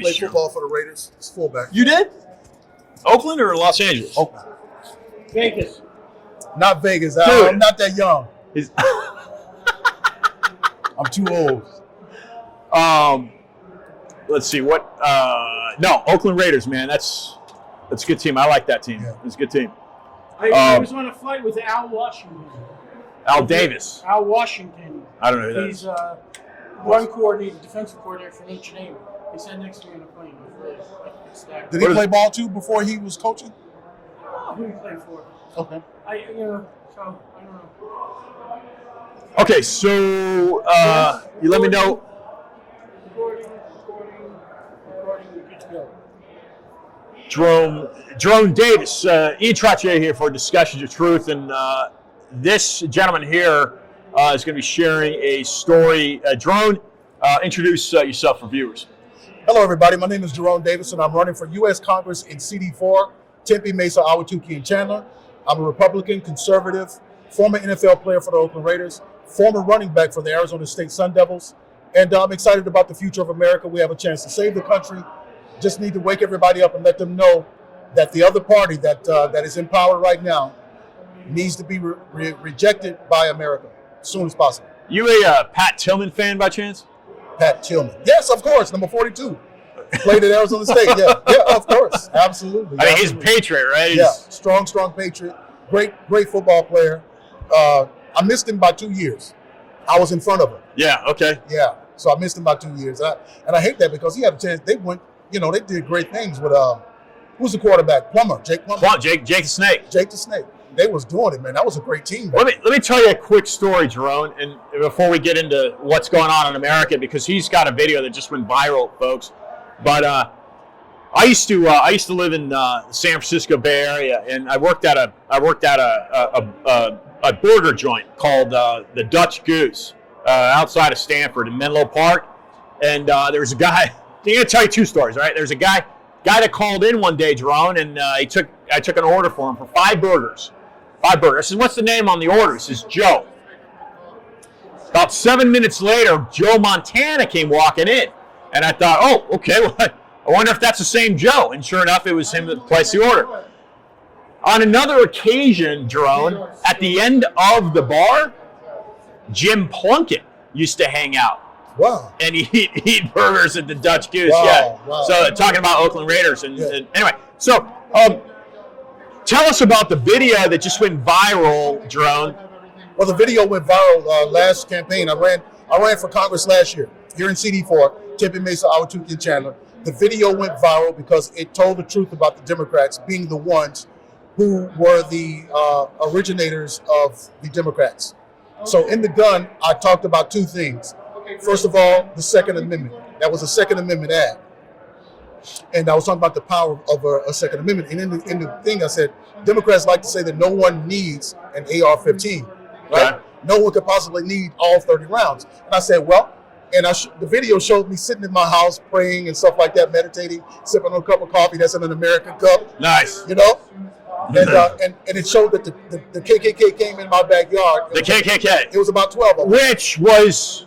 Played football for the Raiders. It's fullback. You did? Oakland or Los Angeles? Oakland. Vegas. Not Vegas. Dude. I'm not that young. He's- I'm too old. Let's see what. No, Oakland Raiders, man. That's a good team. I like that team. Yeah. It's a good team. I was on a flight with Al Washington. Al Davis. Al Washington. I don't know who that He's is. one coordinator, defensive coordinator for Notre Dame. He sat next to me on a plane. Did he play ball too before he was coaching? Who he played for? Okay. So I don't know. Okay, so you let me know. Recording, good to go. Jerone Davis, Ian Trottier here for Discussions of Truth, and this gentleman here is going to be sharing a story. Jerone, introduce yourself for viewers. Hello, everybody. My name is Jerone Davison. I'm running for U.S. Congress in CD4, Tempe, Mesa, Ahwatukee, and Chandler. I'm a Republican, conservative, former NFL player for the Oakland Raiders, former running back for the Arizona State Sun Devils, and I'm excited about the future of America. We have a chance to save the country. Just need to wake everybody up and let them know that the other party that is in power right now needs to be rejected by America as soon as possible. You a Pat Tillman fan by chance? Pat Tillman. Yes, of course. Number 42. Played at Arizona State. Yeah, of course. Absolutely. I mean, he's a Patriot, right? Yeah, strong Patriot. Great football player. I missed him by 2 years. I was in front of him. Yeah, okay. Yeah, so I missed him by 2 years. And I hate that because he had a chance. They went, they did great things with, who's the quarterback? Jake Plummer. Jake the Snake. Jake the Snake. They was doing it, man. That was a great team. Let me tell you a quick story, Jerone, and before we get into what's going on in America, because he's got a video that just went viral, folks. But I used to live in the San Francisco Bay Area, and I worked at a burger joint called the Dutch Goose outside of Stanford in Menlo Park. And there was a guy. I'm going to tell you two stories, right? There's a guy that called in one day, Jerone, and I took an order for him for 5 burgers. 5 burgers. I said, "What's the name on the order?" He says, "Joe." About 7 minutes later, Joe Montana came walking in. And I thought, oh, okay, well, I wonder if that's the same Joe. And sure enough, it was him that placed the order. On another occasion, Jerone, at the end of the bar, Jim Plunkett used to hang out. Wow. And eat burgers at the Dutch Goose. Wow, Yeah. wow. So talking about Oakland Raiders. And anyway, so tell us about the video that just went viral, Jerone. Well, the video went viral last campaign. I ran for Congress last year here in CD4, Tempe, Mesa, Ahwatukee, and Chandler. The video went viral because it told the truth about the Democrats being the ones who were the originators of the Democrats. So in the gun, I talked about 2 things. First of all, the Second Amendment. That was a Second Amendment ad. And I was talking about the power of a Second Amendment. And in the thing, I said, Democrats like to say that no one needs an AR-15, right? Okay. No one could possibly need all 30 rounds. And I said, well, and the video showed me sitting in my house praying and stuff like that, meditating, sipping on a cup of coffee that's in an American cup. Nice. And it showed that the KKK came in my backyard. The KKK. It was about 12 of them. Which was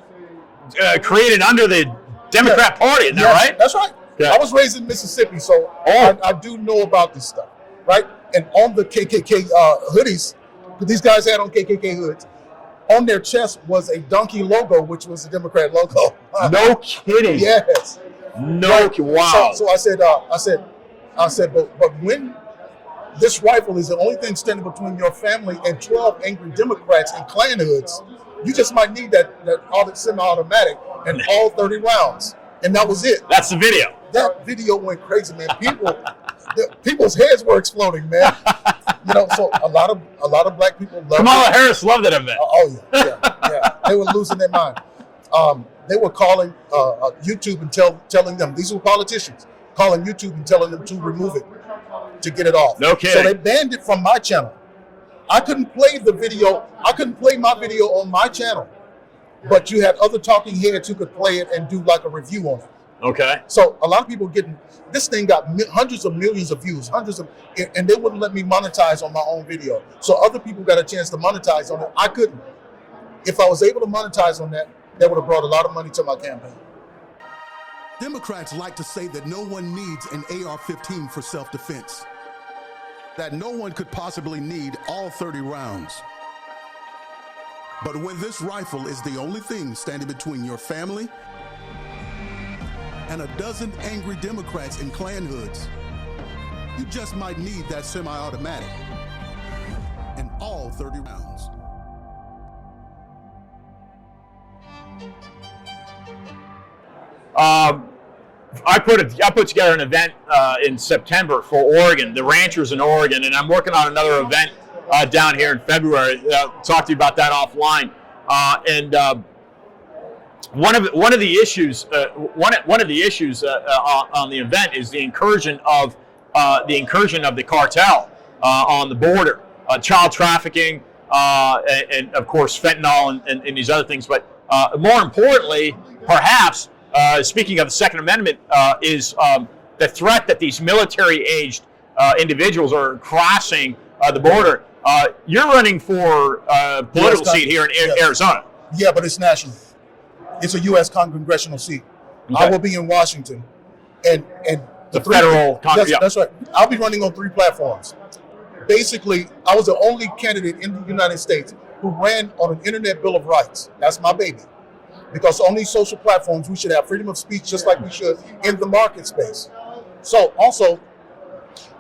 created under the Democrat Party, isn't that right? That's right. Yeah. I was raised in Mississippi, so I do know about this stuff, right? And on the KKK hoodies, these guys had on KKK hoods, on their chest was a donkey logo, which was the Democrat logo. No kidding. Yes. No. Wow. So I said, but when this rifle is the only thing standing between your family and 12 angry Democrats in Klan hoods, you just might need that semi-automatic and all 30 rounds. And that was it. That's the video. That video went crazy, man. People's heads were exploding, man. So a lot of black people loved Kamala it. Harris loved it, I bet. Yeah. They were losing their mind. They were calling YouTube and telling them, these were politicians, calling YouTube and telling them to remove it, to get it off. No kidding. So they banned it from my channel. I couldn't play the video. I couldn't play my video on my channel, but you had other talking heads who could play it and do like a review on it. Okay. So a lot of people this thing got hundreds of millions of views, and they wouldn't let me monetize on my own video. So other people got a chance to monetize on it. I couldn't. If I was able to monetize on that, that would have brought a lot of money to my campaign. Democrats like to say that no one needs an AR-15 for self-defense, that no one could possibly need all 30 rounds. But when this rifle is the only thing standing between your family and a dozen angry Democrats in Klan hoods, you just might need that semi-automatic and all 30 rounds. I put together an event in September for Oregon, the ranchers in Oregon, and I'm working on another event down here in February. Talk to you about that offline. One of the issues on the event is the incursion of the cartel on the border, child trafficking, and of course fentanyl and these other things. But more importantly, perhaps. Speaking of the Second Amendment, is the threat that these military-aged individuals are crossing the border. You're running for a political seat here in Arizona. Yeah, but it's national. It's a U.S. congressional seat. Okay. I will be in Washington, and the federal. That's right. I'll be running on 3 platforms. Basically, I was the only candidate in the United States who ran on an Internet Bill of Rights. That's my baby. Because on these social platforms, we should have freedom of speech just like we should in the market space. So also,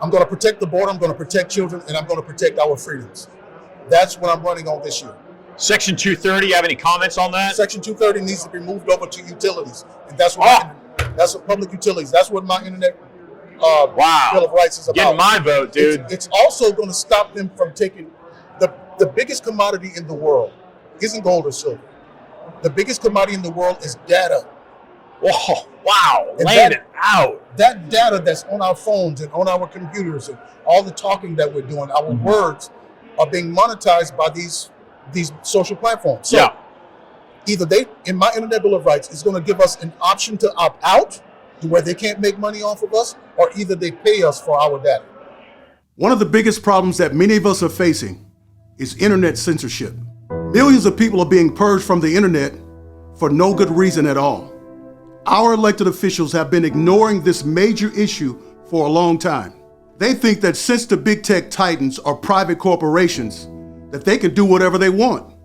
I'm going to protect the border, I'm going to protect children, and I'm going to protect our freedoms. That's what I'm running on this year. Section 230, you have any comments on that? Section 230 needs to be moved over to utilities. And that's what public utilities. That's what my Internet Bill of Rights is about. Getting my vote, dude. It's also going to stop them from taking the biggest commodity in the world isn't gold or silver. The biggest commodity in the world is data. Whoa, wow, And laying it out. That data that's on our phones and on our computers and all the talking that we're doing, our words are being monetized by these social platforms. So either in my Internet Bill of Rights, is going to give us an option to opt out to where they can't make money off of us, or either they pay us for our data. One of the biggest problems that many of us are facing is internet censorship. Millions of people are being purged from the internet for no good reason at all. Our elected officials have been ignoring this major issue for a long time. They think that since the big tech titans are private corporations, that they can do whatever they want,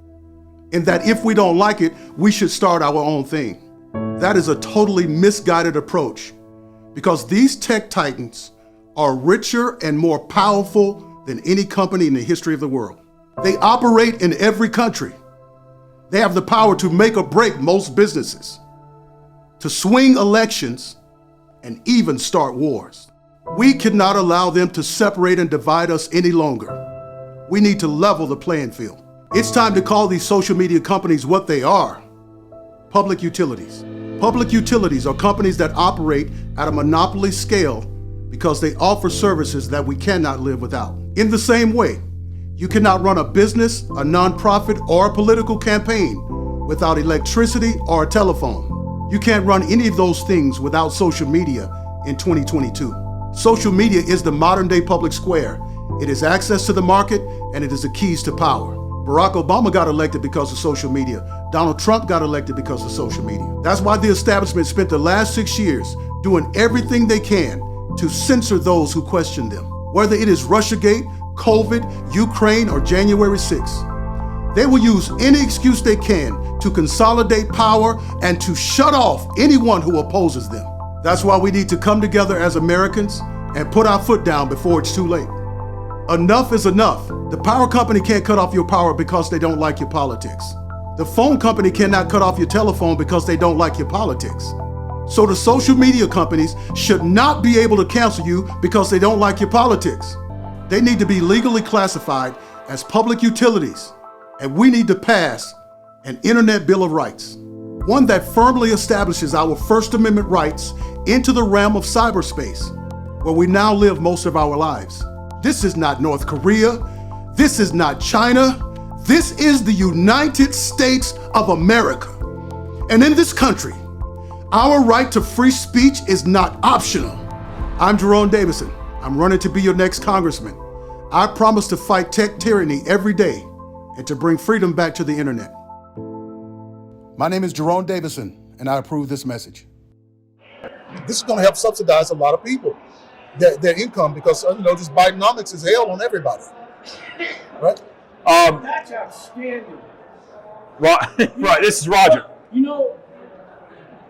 and that if we don't like it, we should start our own thing. That is a totally misguided approach, because these tech titans are richer and more powerful than any company in the history of the world. They operate in every country. They have the power to make or break most businesses, to swing elections, and even start wars. We cannot allow them to separate and divide us any longer. We need to level the playing field. It's time to call these social media companies what they are: public utilities. Public utilities are companies that operate at a monopoly scale because they offer services that we cannot live without. In the same way, you cannot run a business, a nonprofit, or a political campaign without electricity or a telephone. You can't run any of those things without social media in 2022. Social media is the modern day public square. It is access to the market, and it is the keys to power. Barack Obama got elected because of social media. Donald Trump got elected because of social media. That's why the establishment spent the last 6 years doing everything they can to censor those who question them. Whether it is Russiagate, COVID, Ukraine, or January 6th. They will use any excuse they can to consolidate power and to shut off anyone who opposes them. That's why we need to come together as Americans and put our foot down before it's too late. Enough is enough. The power company can't cut off your power because they don't like your politics. The phone company cannot cut off your telephone because they don't like your politics. So the social media companies should not be able to cancel you because they don't like your politics. They need to be legally classified as public utilities, and we need to pass an Internet Bill of Rights, one that firmly establishes our First Amendment rights into the realm of cyberspace, where we now live most of our lives. This is not North Korea. This is not China. This is the United States of America. And in this country, our right to free speech is not optional. I'm Jerone Davison. I'm running to be your next congressman. I promise to fight tech tyranny every day and to bring freedom back to the internet. My name is Jerone Davison, and I approve this message. This is going to help subsidize a lot of people, their income, because this Bidenomics is hell on everybody, right? That's outstanding. Right. This is Roger.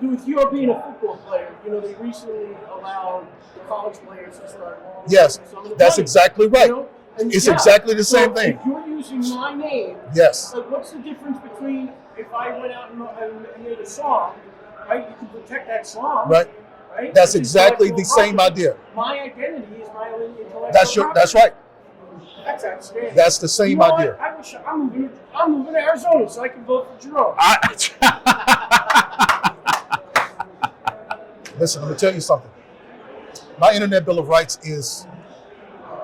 With you being a football player, they recently allowed the college players to start. Yes, some of the that's money, exactly right. It's exactly the same thing. If you're using my name, yes. Like, what's the difference between if I went out and made a song, right? You can protect that song, right? Right? That's exactly the same idea. My identity is my intellectual That's right. That's outstanding. That's the same idea. I wish I'm moving to Arizona so I can vote for Jerome. Listen, I'm gonna tell you something. My Internet Bill of Rights is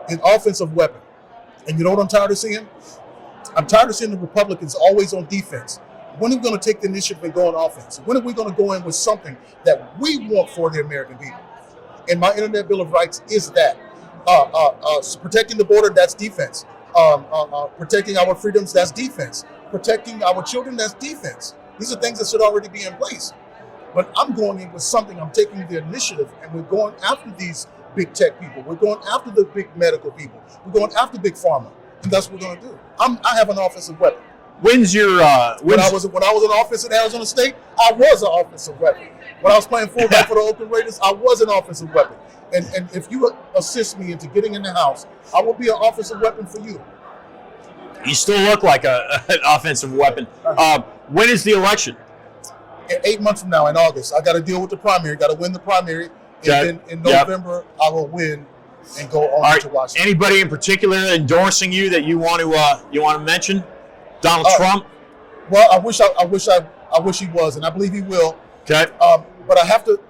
an offensive weapon. And you know what I'm tired of seeing? I'm tired of seeing the Republicans always on defense. When are we going to take the initiative and go on offense? When are we going to go in with something that we want for the American people? And my Internet Bill of Rights is that. Protecting the border, that's defense. Protecting our freedoms, that's defense. Protecting our children, that's defense. These are things that should already be in place. But I'm going in with something, I'm taking the initiative, and we're going after these big tech people. We're going after the big medical people. We're going after big pharma. And that's what we're going to do. I have an offensive weapon. When I was in office at Arizona State, I was an offensive weapon. When I was playing fullback for the Oakland Raiders, I was an offensive weapon. And if you assist me into getting in the house, I will be an offensive weapon for you. You still look like an offensive weapon. When is the election? 8 months from now, in August. I got to deal with the primary. Got to win the primary. And then in November, I will win and go on to Washington. Anybody in particular endorsing you that you want to mention? Donald Trump? Well, I wish he was, and I believe he will. Okay. But I have to.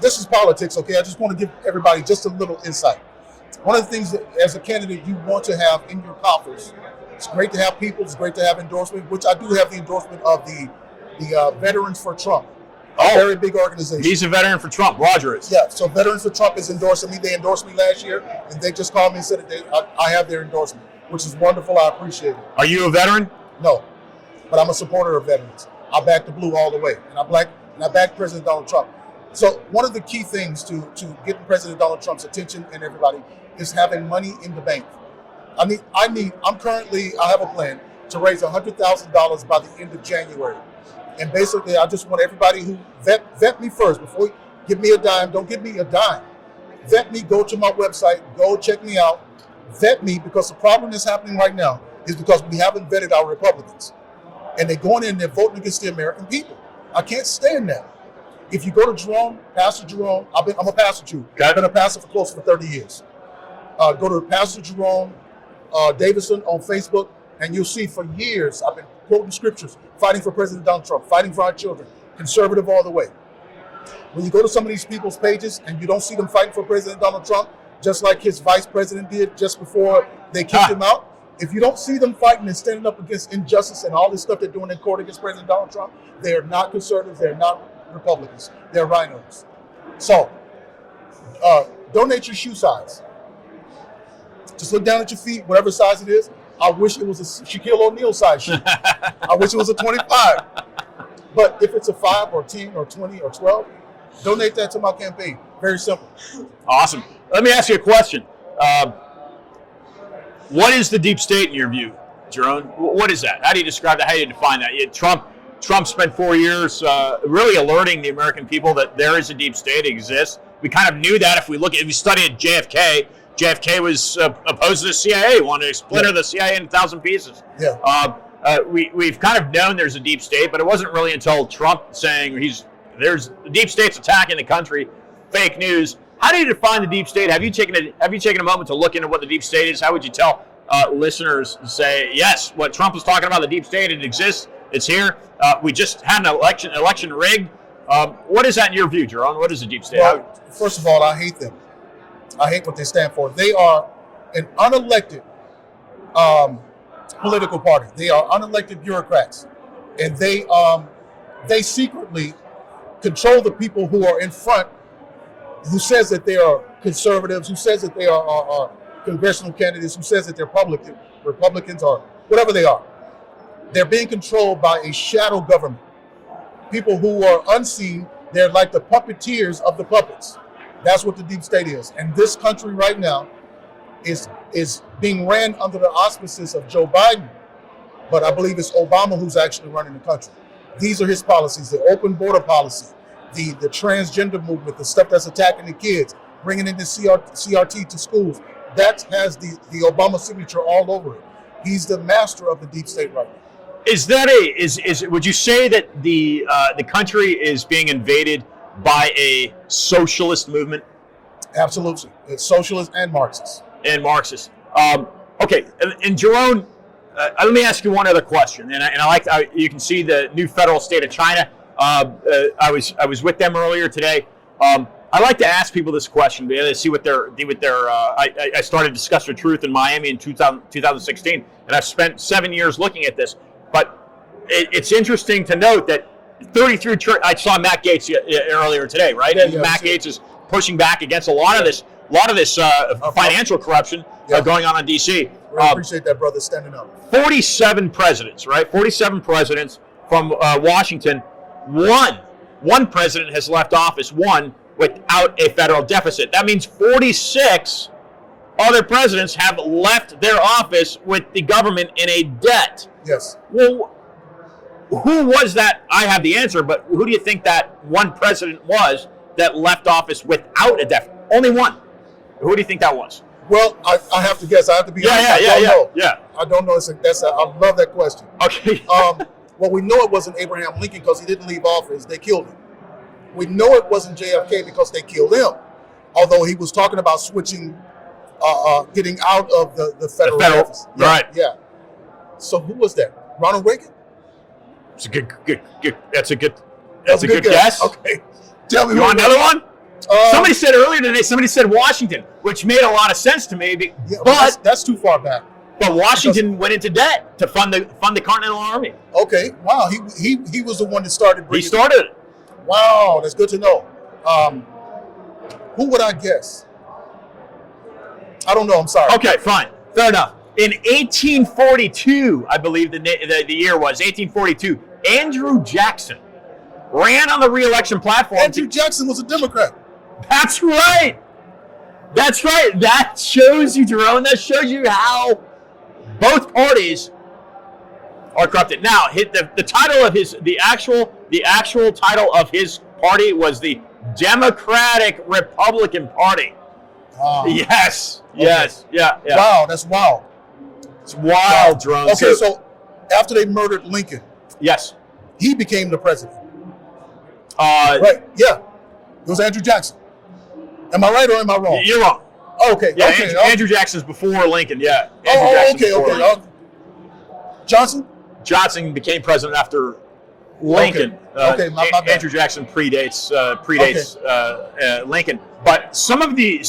This is politics, okay? I just want to give everybody just a little insight. One of the things that, as a candidate, you want to have in your coffers. It's great to have people. It's great to have endorsement, which I do have the endorsement of the Veterans for Trump. A very big organization. He's a veteran for Trump. Roger is. Yeah, so Veterans for Trump is endorsing me. They endorsed me last year, and they just called me and said that I have their endorsement, which is wonderful. I appreciate it. Are you a veteran? No, but I'm a supporter of veterans. I back the blue all the way, and I back President Donald Trump. So one of the key things to getting President Donald Trump's attention and everybody is having money in the bank. I have a plan to raise $100,000 by the end of January. And basically, I just want everybody who vet me first before you give me a dime. Don't give me a dime. Vet me. Go to my website. Go check me out. Vet me, because the problem that's happening right now is because we haven't vetted our Republicans, and they're going in and they're voting against the American people. I can't stand that. If you go to Jerome, Pastor Jerome, I'm a pastor too. I've been a pastor for close to 30 years. Go to Pastor Jerone Davison on Facebook, and you'll see for years I've been quoting scriptures, fighting for President Donald Trump, fighting for our children, conservative all the way. When you go to some of these people's pages and you don't see them fighting for President Donald Trump, just like his vice president did just before they kicked him out, if you don't see them fighting and standing up against injustice and all this stuff they're doing in court against President Donald Trump, they are not conservatives, they're not Republicans, they're rhinos. So, donate your shoe size. Just look down at your feet, whatever size it is. I wish it was a Shaquille O'Neal size shoe. I wish it was a 25. But if it's a 5 or 10 or 20 or 12, donate that to my campaign. Very simple. Awesome. Let me ask you a question. What is the deep state in your view, Jerone? What is that? How do you describe that? How do you define that? Trump spent 4 years really alerting the American people that there is a deep state, it exists. We kind of knew that if you studied JFK. JFK was opposed to the CIA, wanted to splinter the CIA into 1,000 pieces. Yeah. We've kind of known there's a deep state, but it wasn't really until Trump saying the deep state's attacking the country, fake news. How do you define the deep state? Have you taken a moment to look into what the deep state is? How would you tell listeners to say, yes, what Trump was talking about, the deep state, it exists, it's here. We just had an election rigged. What is that in your view, Jerone? What is the deep state? Well, first of all, I hate them. I hate what they stand for. They are an unelected political party. They are unelected bureaucrats, and they secretly control the people who are in front, who says that they are conservatives, who says that they are congressional candidates, who says that they're Republicans or whatever they are. They're being controlled by a shadow government, people who are unseen, They're like the puppeteers of the puppets. That's what the deep state is. And this country right now is being ran under the auspices of Joe Biden, but I believe it's Obama who's actually running the country. These are his policies: the open border policy, the transgender movement, the stuff that's attacking the kids, bringing in the CRT to schools. That has the Obama signature all over it. He's the master of the deep state right now. Is that would you say that the country is being invaded by a socialist movement? Absolutely. It's socialist and Marxist. And Marxist. Okay, and Jerone, let me ask you one other question. And I like you can see the new federal state of China. I was with them earlier today. I like to ask people this question to see what their I started Discuss for Truth in Miami in 2016, and I've spent 7 years looking at this. But it's interesting to note that 33 church. I saw Matt Gaetz earlier today, right? Yeah, and Matt Gaetz is pushing back against a lot of this financial corruption going on in D.C. Really appreciate that, brother, standing up. 47 presidents, right? 47 presidents from Washington. One president has left office, one without a federal deficit. That means 46 other presidents have left their office with the government in a debt. Yes. Well, who was that? I have the answer, but who do you think that one president was that left office without a deficit? Only one. Who do you think that was? Well, I have to guess. I have to be honest. I don't know. I don't know. I love that question. Okay. Well, we know it wasn't Abraham Lincoln because he didn't leave office. They killed him. We know it wasn't JFK because they killed him. Although he was talking about switching, getting out of the federal office. Yeah, right. Yeah. So who was that? Ronald Reagan? It's a good. That's a good guess. Okay. Tell me. You want another one? Somebody said earlier today. Somebody said Washington, which made a lot of sense to me. But that's too far back. But Washington went into debt to fund the Continental Army. Okay. Wow. He was the one that started. He started it. Wow. That's good to know. Who would I guess? I don't know. I'm sorry. Okay. Fine. Fair enough. In 1842, I believe the year was 1842. Andrew Jackson ran on the re-election platform. Andrew Jackson was a Democrat. That's right. That's right. That shows you, Jerome. That shows you how both parties are corrupted. Now, the title of the actual title of his party was the Democratic Republican Party. Yes. Okay. Yes. Yeah. Wow, that's wild. It's wild, Jerome. Okay, so after they murdered Lincoln, yes, he became the president. Right. Yeah. It was Andrew Jackson. Am I right or am I wrong? You're wrong. Okay. Yeah, okay. Andrew Jackson's before Lincoln. Yeah. Okay. Johnson became president after Lincoln. Okay. My bad. Andrew Jackson predates Lincoln. But some of the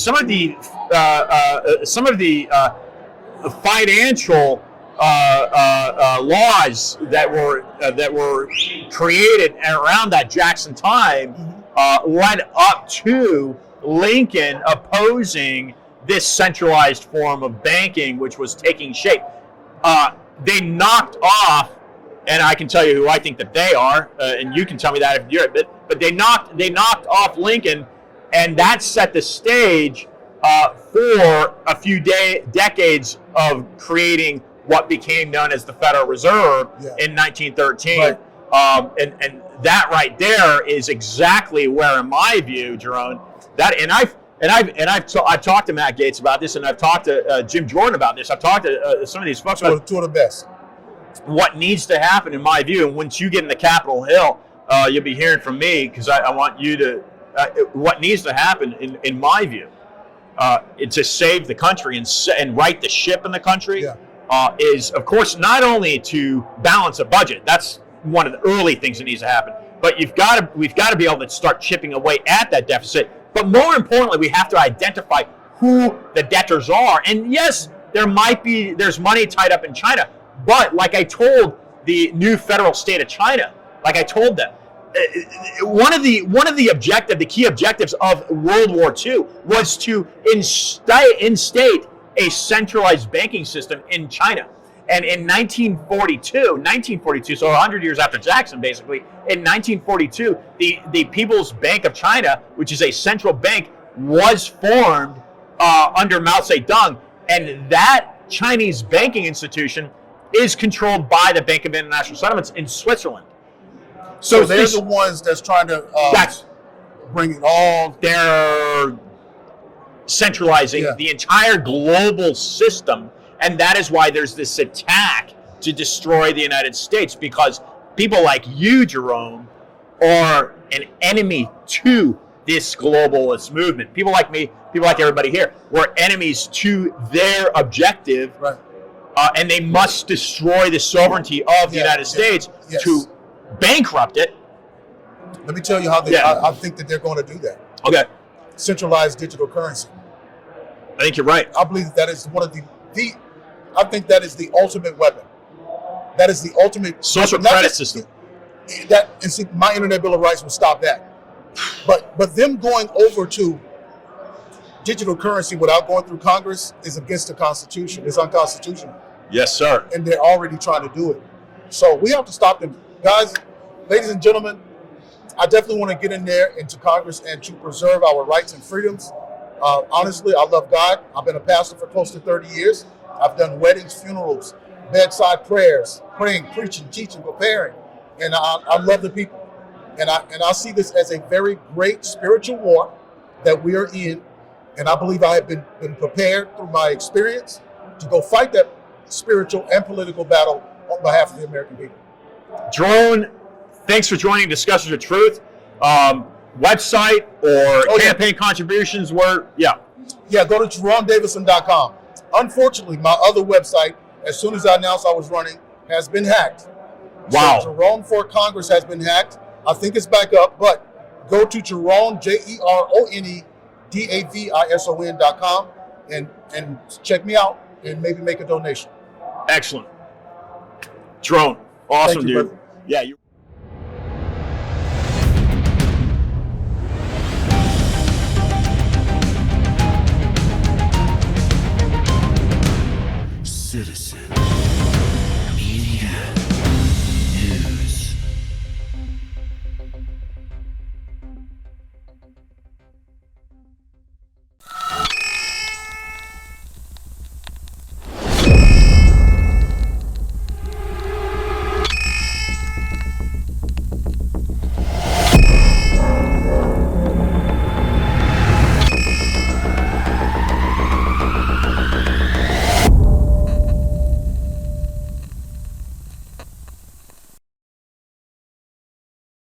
financial laws that were created around that Jackson time led up to Lincoln opposing this centralized form of banking, which was taking shape. They knocked off, and I can tell you who I think that they are, and you can tell me that if you're. But they knocked off Lincoln, and that set the stage for a few decades of creating what became known as the Federal Reserve in 1913. Right. And that right there is exactly where, in my view, Jerone, I've talked to Matt Gaetz about this, and I've talked to Jim Jordan about this. I've talked to some of these folks about two of the best. What needs to happen, in my view, and once you get into Capitol Hill, you'll be hearing from me because I want you to. What needs to happen, in my view, to save the country and right the ship in the country, is, of course, not only to balance a budget. That's one of the early things that needs to happen. But we've got to be able to start chipping away at that deficit. But more importantly, we have to identify who the debtors are. And yes, there's money tied up in China. But like I told the new federal state of China, like I told them, one of the key objectives of World War II was to instate a centralized banking system in China. And in 1942, so 100 years after Jackson, basically, in 1942, the People's Bank of China, which is a central bank, was formed under Mao Zedong. And that Chinese banking institution is controlled by the Bank of International Settlements in Switzerland. So they're the ones that's trying to bring it all. They're centralizing the entire global system. And that is why there's this attack to destroy the United States, because people like you, Jerome, are an enemy to this globalist movement. People like me, people like everybody here, we're enemies to their objective, and they must destroy the sovereignty of the United States to bankrupt it. Let me tell you how I think that they're going to do that. Okay. Centralized digital currency. I think you're right. I believe that is one of I think that is the ultimate weapon. That is the ultimate social credit system. And see, my Internet Bill of Rights will stop that. But them going over to digital currency without going through Congress is against the Constitution. It's unconstitutional. Yes, sir. And they're already trying to do it. So we have to stop them. Guys, ladies and gentlemen, I definitely want to get in there into Congress and to preserve our rights and freedoms. Honestly, I love God. I've been a pastor for close to 30 years. I've done weddings, funerals, bedside prayers, praying, preaching, teaching, preparing. And I love the people. And I see this as a very great spiritual war that we are in. And I believe I have been prepared through my experience to go fight that spiritual and political battle on behalf of the American people. Jerone, thanks for joining Discussions of Truth. Website or campaign contributions were, go to JeroneDavison.com. Unfortunately, my other website, as soon as I announced I was running, has been hacked. Wow. So Jerone for Congress has been hacked. I think it's back up, but go to Jerone, JeroneDavison.com and check me out and maybe make a donation. Excellent. Jerone, awesome, Thank you, dude. brother. Yeah.